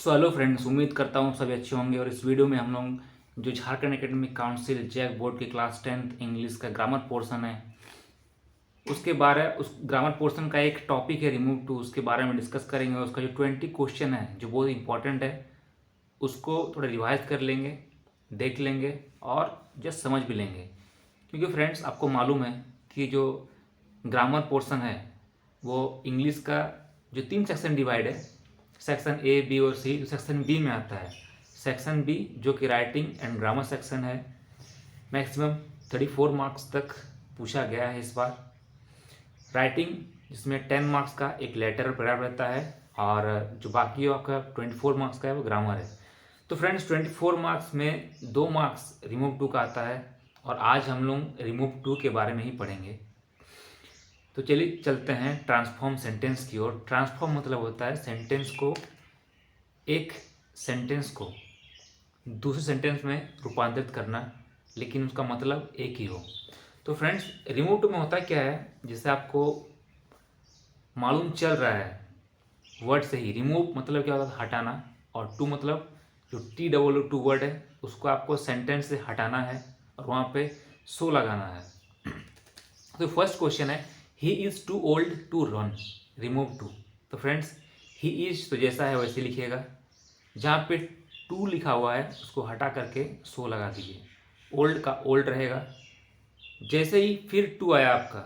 So hello friends, उम्मीद करता हूँ सभी अच्छे होंगे। और इस वीडियो में हम लोग जो Jharkhand academic council JAC board के क्लास 10th इंग्लिश का ग्रामर पोर्शन है उस ग्रामर पोर्शन का एक टॉपिक है रिमूव टू, उसके बारे में डिस्कस करेंगे। और उसका जो 20 क्वेश्चन है जो बहुत इंपॉर्टेंट है उसको थोड़ा रिवाइज कर लेंगे, देख लेंगे और जस्ट समझ भी लेंगे। क्योंकि फ्रेंड्स आपको मालूम है कि जो ग्रामर पोर्शन है वो इंग्लिश का जो 3 सेक्शन डिवाइड है, सेक्शन ए, बी और सी। जो सेक्शन बी में आता है सेक्शन बी, जो कि राइटिंग एंड ग्रामर सेक्शन है, मैक्सिमम 34 मार्क्स तक पूछा गया है इस बार। राइटिंग जिसमें 10 मार्क्स का एक लेटर पैराग्राफ रहता है, और जो बाकी आपका 24 मार्क्स का है वो ग्रामर है। तो फ्रेंड्स 24 मार्क्स में 2 मार्क्स रिमूव टू का आता है, और आज हम लोग रिमूव टू के बारे में ही पढ़ेंगे। तो चलिए चलते हैं ट्रांसफॉर्म सेंटेंस की ओर। ट्रांसफॉर्म मतलब होता है एक सेंटेंस को दूसरे सेंटेंस में रूपांतरित करना, लेकिन उसका मतलब एक ही हो। तो फ्रेंड्स रिमूव टू में होता क्या है, जैसे आपको मालूम चल रहा है वर्ड से ही। रिमूव मतलब क्या होता है, हटाना, और टू मतलब जो TWO वर्ड है उसको आपको सेंटेंस से हटाना है और वहाँ पे सो लगाना है। तो फर्स्ट क्वेश्चन है, he is too old to run, remove too. तो फ्रेंड्स ही इज़ तो जैसा है वैसे लिखिएगा, जहाँ पे टू लिखा हुआ है उसको हटा करके सो लगा दीजिए। ओल्ड का ओल्ड रहेगा। जैसे ही फिर टू आया आपका,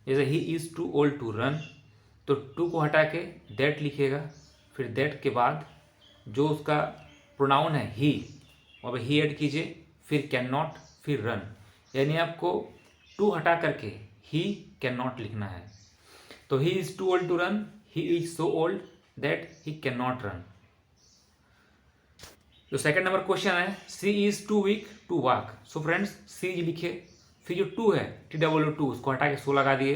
जैसे he is too old to run, तो टू को हटा के दैट लिखिएगा। फिर दैट के बाद जो उसका प्रोनाउन है ही, अब ही ऐड कीजिए, फिर कैन नॉट, फिर रन। यानी आपको टू हटा करके ही कैन नॉट लिखना है। तो he is too old to run, he is so old that he can not run. तो सेकंड नंबर क्वेश्चन है, she is too weak to walk. So friends she is लिखे, फिर जो टू है TWO उसको हटा के सो लगा दिए,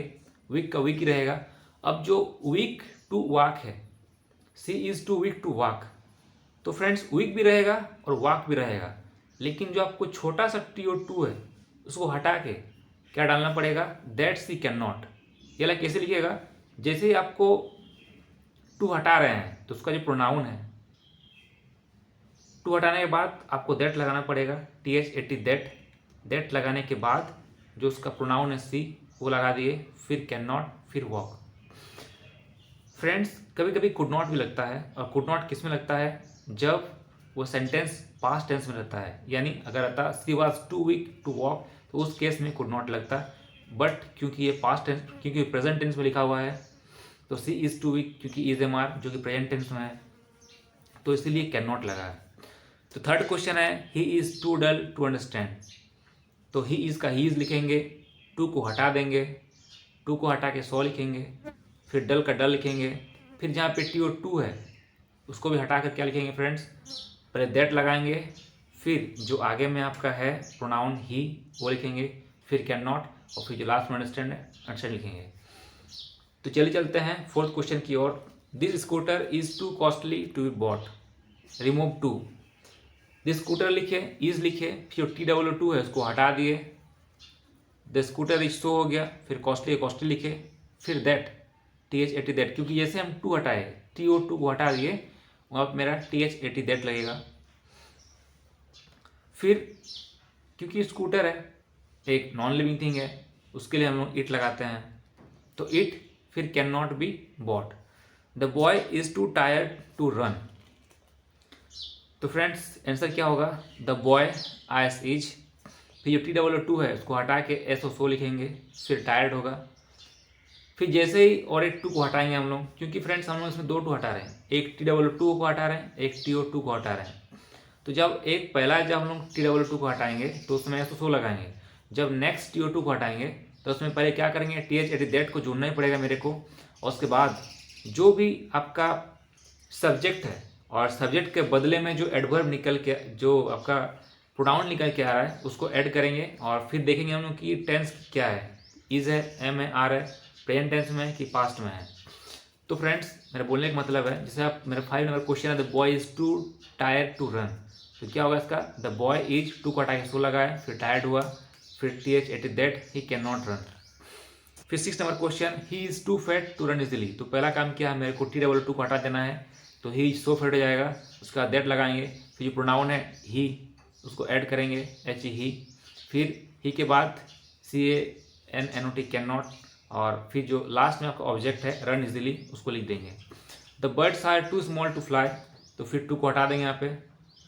वीक का वीक ही रहेगा। अब जो वीक टू वॉक है, she is too weak to walk, तो फ्रेंड्स वीक भी रहेगा और वॉक भी रहेगा, लेकिन जो आपको छोटा सा TO2 है उसको हटा के क्या डालना पड़ेगा, दैट सी कैन नॉट। ये वाला कैसे लिखिएगा, जैसे ही आपको टू हटा रहे हैं तो उसका जो प्रोनाउन है, टू हटाने के बाद आपको दैट लगाना पड़ेगा, TH80 दैट। दैट लगाने के बाद जो उसका प्रोनाउन है सी वो लगा दिए, फिर कैन नॉट, फिर वॉक। फ्रेंड्स कभी कभी कुड नॉट भी लगता है, और कुड नॉट किस में लगता है, जब वो सेंटेंस पास्ट टेंस में रहता है। यानी अगर रहता she was too weak to walk, तो उस केस में कुड नॉट लगता। बट क्योंकि ये पास्ट टेंस, क्योंकि प्रेजेंट टेंस में लिखा हुआ है, तो सी इज़ टू वीक, क्योंकि इज एम आर जो कि प्रेजेंट टेंस में है, तो इसीलिए कैन नॉट लगा है। तो थर्ड क्वेश्चन है, he is too dull to understand. तो ही इज़ का ही इज़ लिखेंगे, टू को हटा देंगे, टू को हटा के सो लिखेंगे, फिर डल का डल लिखेंगे, फिर जहाँ पे TO2 है उसको भी हटा कर क्या लिखेंगे फ्रेंड्स, पहले दैट लगाएंगे, फिर जो आगे में आपका है प्रोनाउन ही वो लिखेंगे, फिर कैन नॉट, और फिर जो लास्ट में अंडरस्टैंड है अंडरस्टैंड लिखेंगे। तो चलिए चलते हैं फोर्थ क्वेश्चन की ओर। This scooter is too costly to be bought, remove too. This scooter लिखे, इज लिखे, फिर TWO है उसको हटा दिए, द स्कूटर इज तो हो गया, फिर कॉस्टली कॉस्टली लिखे, फिर दैट TH80 दैट, क्योंकि जैसे हम टू हटाए TO2 को हटा दिए, वहाँ मेरा TH80 दैट लगेगा। फिर क्योंकि स्कूटर है एक नॉन लिविंग थिंग है, उसके लिए हम लोग इट लगाते हैं, तो इट, फिर can not be bought. The boy is too tired to run. तो फ्रेंड्स आंसर क्या होगा, द बॉय IS इज, फिर जो TWO है उसको हटा के SO लिखेंगे, फिर टायर्ड होगा। फिर जैसे ही और एक टू को हटाएंगे हम लोग, क्योंकि फ्रेंड्स हम लोग इसमें 2 टू हटा रहे हैं, एक TWO को हटा रहे हैं, एक TO2 को हटा रहे हैं। तो जब जब हम लोग TWO को हटाएंगे तो उसमें SO लगाएंगे, जब नेक्स्ट TO2 को हटाएंगे तो उसमें पहले क्या करेंगे, TH80 दैट को जोड़ना ही पड़ेगा मेरे को, और उसके बाद जो भी आपका सब्जेक्ट है, और सब्जेक्ट के बदले में जो एडवर्ब निकल के, जो आपका प्रोनाउन निकल के आ रहा है उसको ऐड करेंगे, और फिर देखेंगे हम लोग कि टेंस क्या है, इज है, एम है, आर है, प्रेजेंट टेंस में है कि पास्ट में है। तो फ्रेंड्स मेरा बोलने का मतलब है, जैसे आप मेरा 5 नंबर क्वेश्चन है, the boy is too tired to run, तो क्या होगा इसका, द बॉय इज, टू को हटा के सो लगाए, फिर टायर्ड हुआ, फिर TH80 that he can not run. फिर 6 number question, he is too fat to run easily. तो पहला काम क्या है, मेरे को TWO को हटा देना है, तो ही इज सो फेट हो जाएगा। उसके बाद दैट लगाएंगे, फिर जो प्रोनाउन है ही उसको ऐड करेंगे एच ही, फिर ही के बाद CANNOT कैन नॉट, और फिर जो लास्ट में आपका ऑब्जेक्ट है रन इजीली उसको लिख देंगे। The birds are too small to fly, तो फिर टू को हटा देंगे यहाँ पे,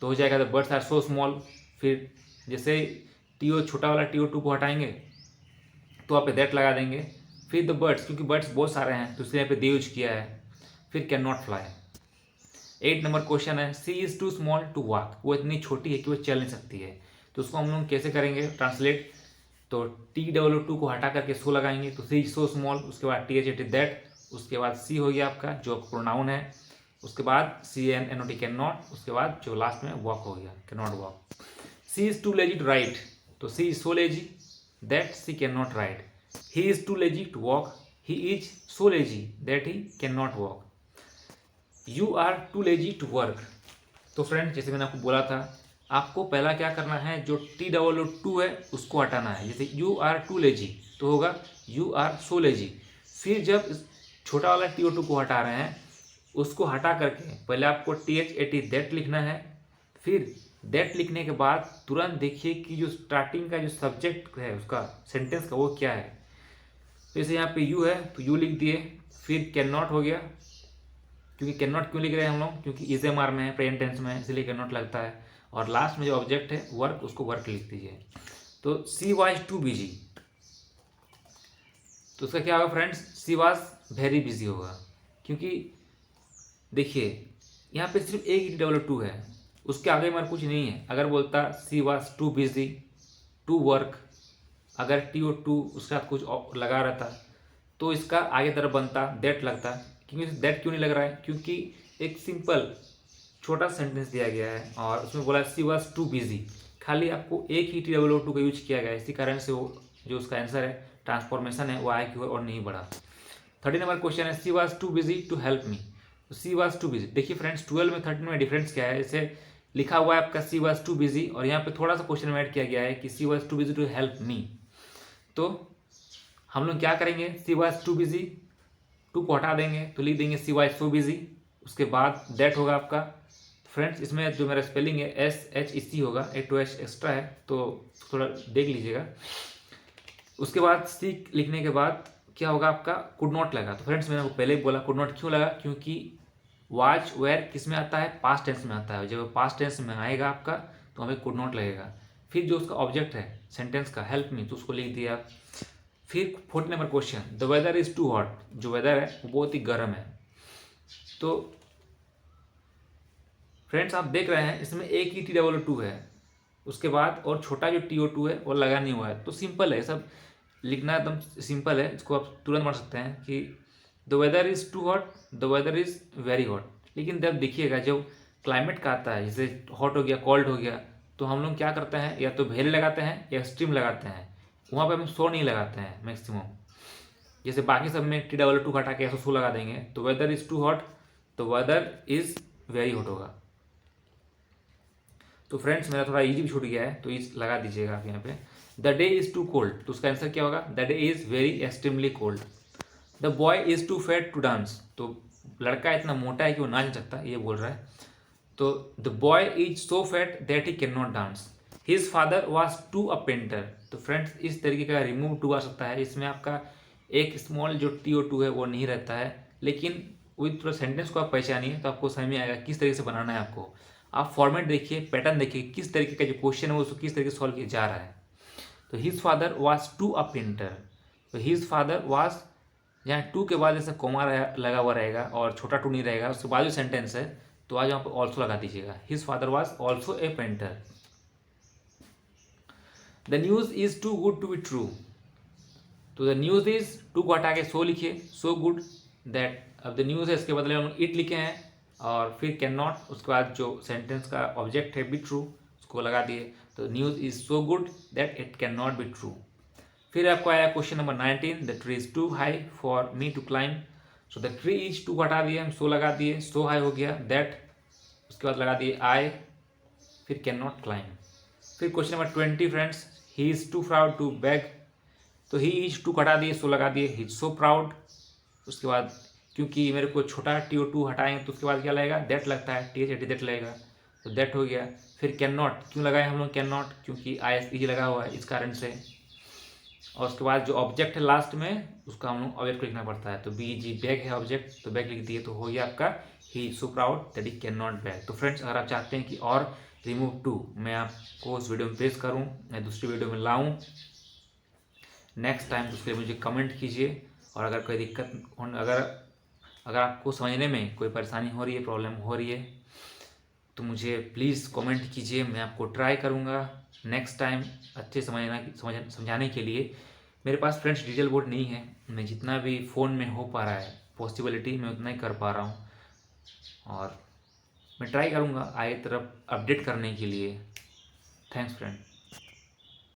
तो हो जाएगा the birds are so small. फिर जैसे टीओ छोटा वाला TO2 को हटाएंगे तो वहाँ पे दैट लगा देंगे। फिर द बर्ड्स, क्योंकि बर्ड्स बहुत सारे हैं तो इसलिए यहाँ पे दे यूज किया है, फिर can not fly. 8 number question है, she is too small to walk, वो इतनी छोटी है कि वो चल नहीं सकती है, तो उसको हम लोग कैसे करेंगे ट्रांसलेट, तो TW2 को हटा करके सो लगाएंगे, तो सी इज सो स्मॉल, उसके बाद TH दैट, उसके बाद सी हो गया आपका जो प्रोनाउन है, उसके बाद CANNOT कैन नॉट, उसके बाद जो लास्ट में वॉक हो गया can not walk. She is too lazy to write, तो she is so lazy that she can not write. He is too lazy to walk, he is so lazy that he can not walk. You are too lazy to work, तो friend जैसे मैंने आपको बोला था, आपको पहला क्या करना है, जो TW2 है उसको हटाना है। जैसे यू आर टू लेजी तो होगा यू आर सो लेजी। फिर जब इस छोटा वाला TO2 को हटा रहे हैं उसको हटा करके पहले आपको THAT दैट लिखना है, फिर दैट लिखने के बाद तुरंत देखिए कि जो स्टार्टिंग का जो सब्जेक्ट है उसका सेंटेंस का वो क्या है। तो जैसे यहाँ पे यू है तो यू लिख दिए, फिर कैन नॉट हो गया, क्योंकि कैन नॉट क्यों लिख रहे हैं हम लोग, क्योंकि ISMR में है, प्रेजेंट टेंस में है, इसलिए कैन नॉट लगता है। और लास्ट में जो ऑब्जेक्ट है वर्क, उसको वर्क लिख दीजिए। तो सी वाज टू बिजी, तो उसका क्या होगा friends, she was very busy होगा, क्योंकि देखिए यहाँ पे सिर्फ एक ही TW2 है, उसके आगे हमारा कुछ नहीं है। अगर बोलता she was too busy to work, अगर TO2 उसके साथ कुछ लगा रहता तो इसका आगे तरफ बनता दैट लगता, क्योंकि दैट क्यों नहीं लग रहा है, क्योंकि एक सिंपल छोटा सेंटेंस दिया गया है और उसमें बोला सी वाज टू बिजी, खाली आपको एक ही TW2 का यूज किया गया है, इसी कारण से वो जो उसका आंसर है ट्रांसफॉर्मेशन है वो आया क्यों और नहीं बढ़ा। 30 नंबर क्वेश्चन है, she was too busy to help me, तो सी वाज टू बिजी। देखिए फ्रेंड्स 12 में 13 में डिफरेंस क्या है, जैसे लिखा हुआ है आपका सी वाज टू बिजी और यहाँ पे थोड़ा सा क्वेश्चन में ऐड किया गया है कि she was too busy to help me. तो हम लोग क्या करेंगे, she was too busy, too को हटा देंगे तो लिख देंगे सी वाज सो बिजी, उसके बाद दैट होगा आपका। फ्रेंड्स इसमें जो मेरा स्पेलिंग है SHEC होगा, एक तो H एक्स्ट्रा है तो थोड़ा देख लीजिएगा। उसके बाद सी लिखने के बाद क्या होगा आपका, कुड नॉट लगा। तो फ्रेंड्स मैंने आपको पहले ही बोला कुड नॉट क्यों लगा, क्योंकि वाज वेयर किस में आता है, पास्ट टेंस में आता है। जब पास्ट टेंस में आएगा आपका तो हमें कुड नॉट लगेगा। फिर जो उसका ऑब्जेक्ट है सेंटेंस का हेल्प मी, तो उसको लिख दिया। फिर 40 number question, the weather is too hot, जो वेदर है वो बहुत ही गर्म है। तो फ्रेंड्स आप देख रहे हैं इसमें एक ही TW2 है, उसके बाद और छोटा जो TO2 है वो लगा नहीं हुआ है, तो सिंपल है सब लिखना, एकदम सिंपल है, इसको आप तुरंत पढ़ सकते हैं कि the weather is too hot, the weather is very hot. लेकिन जब देखिएगा जब क्लाइमेट का आता है, जैसे हॉट हो गया कोल्ड हो गया, तो हम लोग क्या करते हैं, या तो वेरी लगाते हैं या एक्सट्रीम लगाते हैं, वहाँ पर हम सो नहीं लगाते हैं मैक्सिमम। जैसे बाकी सब में TW2 हटा के सो लगा देंगे, तो वेदर इज़ टू हॉट तो वेदर इज़ वेरी हॉट होगा। तो फ्रेंड्स मेरा थोड़ा इजी भी छूट गया है तो इस लगा दीजिएगा आप यहाँ पे। The day is too cold, तो उसका आंसर क्या होगा, the day is very extremely cold. The boy is too fat to dance, तो लड़का इतना मोटा है कि वो नाच नहीं सकता, ये बोल रहा है। तो the boy is so fat that he can not dance. His father was too a painter, तो फ्रेंड्स इस तरीके का रिमूव टू आ सकता है, इसमें आपका एक स्मॉल जो TO2 है वो नहीं रहता है, लेकिन विद थोड़ा सेंटेंस को आप पहचानिए तो आपको समझ में आएगा किस तरीके से बनाना है आपको। आप फॉर्मेट देखिए, पैटर्न देखिए, किस तरीके का जो क्वेश्चन है वो उसको किस तरीके से सॉल्व किया जा रहा है। तो his father was too a painter, तो हिज फादर वाज, यहाँ टू के बाद जैसे कोमा लगा हुआ रहेगा और छोटा टू नहीं रहेगा, उसके बाद जो सेंटेंस है तो आज यहाँ पर ऑल्सो लगा दीजिएगा, his father was also a painter. The news is too good to be true, तो द न्यूज़ इज, टू को हटा के सो लिखिए, सो गुड दैट, अब द न्यूज़ है इसके बदले हम इट लिखे हैं, और फिर कैन नॉट, उसके बाद जो सेंटेंस का ऑब्जेक्ट है बी ट्रू उसको लगा दिए, तो news is so good that it can not be true. फिर आपको आया question number 19, the tree is too high for me to climb, so the tree is, too हटा दिए हम, सो लगा दिए, सो हाई हो गया दैट, उसके बाद लगा दिए आई, फिर कैन नॉट क्लाइंब। फिर question number 20 friends, he is too proud to beg, तो ही इज, टू हटा दिए, सो लगा दिए, ही इज सो प्राउड, उसके बाद क्योंकि मेरे को छोटा TO2 हटाएंगे तो उसके बाद क्या लगेगा, दैट लगता है, TH80 दैट लगेगा, तो दैट हो गया। फिर कैन नॉट क्यों लगाए हम लोग, कैन नॉट क्योंकि ISEG लगा हुआ है इस कारण से। और उसके बाद जो ऑब्जेक्ट है लास्ट में उसका हम लोग ऑब्जेक्ट को लिखना पड़ता है, तो BG बैग है ऑब्जेक्ट, तो बैग लिख दिए, तो हो गया आपका he so proud that he can not beg. तो फ्रेंड्स अगर आप चाहते हैं कि और रिमूव टू मैं आपको उस वीडियो में पेश करूँ, मैं दूसरी वीडियो में लाऊँ नेक्स्ट टाइम, तो उसके लिए मुझे कमेंट कीजिए। और अगर कोई दिक्कत अगर आपको समझने में कोई परेशानी हो रही है, प्रॉब्लम हो रही है, तो मुझे प्लीज़ कमेंट कीजिए, मैं आपको ट्राई करूँगा नेक्स्ट टाइम अच्छे समझाने के लिए। मेरे पास फ्रेंड्स डिटेल बोर्ड नहीं है, मैं जितना भी फ़ोन में हो पा रहा है पॉसिबिलिटी मैं उतना ही कर पा रहा हूँ, और मैं ट्राई करूँगा आगे तरफ अपडेट करने के लिए। Thanks friend.